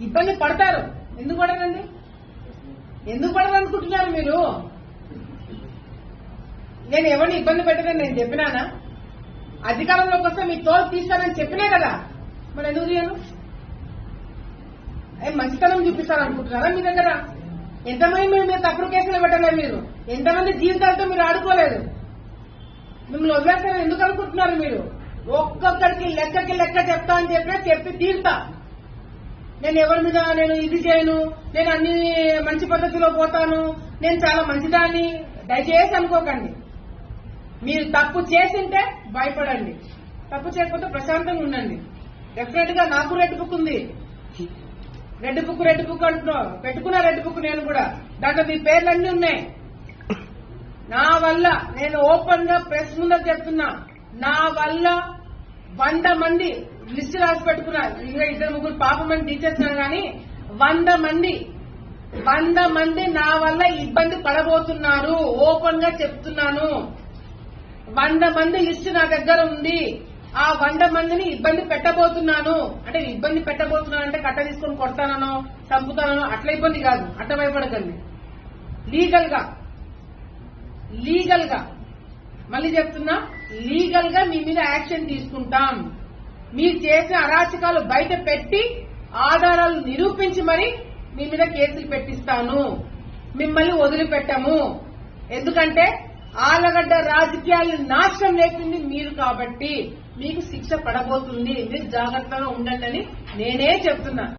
ఇబ్బంది పడతారు. ఎందుకు పడరండి? ఎందుకు పడరు అనుకుంటున్నారు మీరు? నేను ఎవరిని ఇబ్బంది పెట్టదని నేను చెప్పినానా? అధికారంలోకి వస్తే మీ తోలు తీస్తానని చెప్పినా కదా, మరి ఎందుకు చేయను? మంచితనం చూపిస్తారనుకుంటున్నారా? మీ దగ్గర ఎంతమంది మీరు తప్పుడు కేసులు పెట్టలే, మీరు ఎంతమంది జీవితాలతో మీరు ఆడుకోలేదు. మిమ్మల్ని వదిలేస్తారని ఎందుకు అనుకుంటున్నారు మీరు? ఒక్కొక్కడికి లెక్క చెప్తా అని చెప్పి తీరుతా. నేను ఎవరి మీద నేను ఇది చేయను, నేను అన్ని మంచి పద్ధతిలో పోతాను, నేను చాలా మంచిదాన్ని దయచేసి అనుకోకండి. మీరు తప్పు చేసింటే భయపడండి, తప్పు చేయకపోతే ప్రశాంతంగా ఉండండి. డెఫినెట్ గా నాకు రెడ్ బుక్ ఉంది. రెడ్ బుక్ అంటున్నావు, పెట్టుకున్నా రెడ్ బుక్ నేను కూడా. దాంట్లో మీ పేర్లన్నీ ఉన్నాయి. నా వల్ల నేను ఓపెన్ గా ప్రెస్ ముందర చెప్తున్నా, నా వల్ల 100 మంది లిస్ట్ రాసి పెట్టుకున్నారు. ఇంకా 2-3 పాపమని తీసేస్తున్నారు కానీ 100 మంది నా వల్ల ఇబ్బంది పడబోతున్నారు. ఓపెన్ గా చెప్తున్నాను. 100 మంది లిస్ట్ నా దగ్గర ఉంది. ఆ 100 మందిని ఇబ్బంది పెట్టబోతున్నాను. అంటే ఇబ్బంది పెట్టబోతున్నాను అంటే కట్ట తీసుకొని కొడతానో చంపుతానో అట్లా ఇబ్బంది కాదు, అట్లా భయపడకండి. లీగల్ గా మళ్ళీ చెప్తున్నా, లీగల్ గా మీ మీద యాక్షన్ తీసుకుంటాం. మీరు చేసిన అరాచకాలు బయట పెట్టి ఆధారాలు నిరూపించి మరి మీ మీద కేసులు పెట్టిస్తాను. మిమ్మల్ని వదిలిపెట్టము. ఎందుకంటే ఆలగడ్డ రాజకీయాలు నాశనం లేకుంది మీరు కాబట్టి మీకు శిక్ష పడబోతుంది. మీరు జాగ్రత్తగా ఉండండి అని నేనే చెప్తున్నా.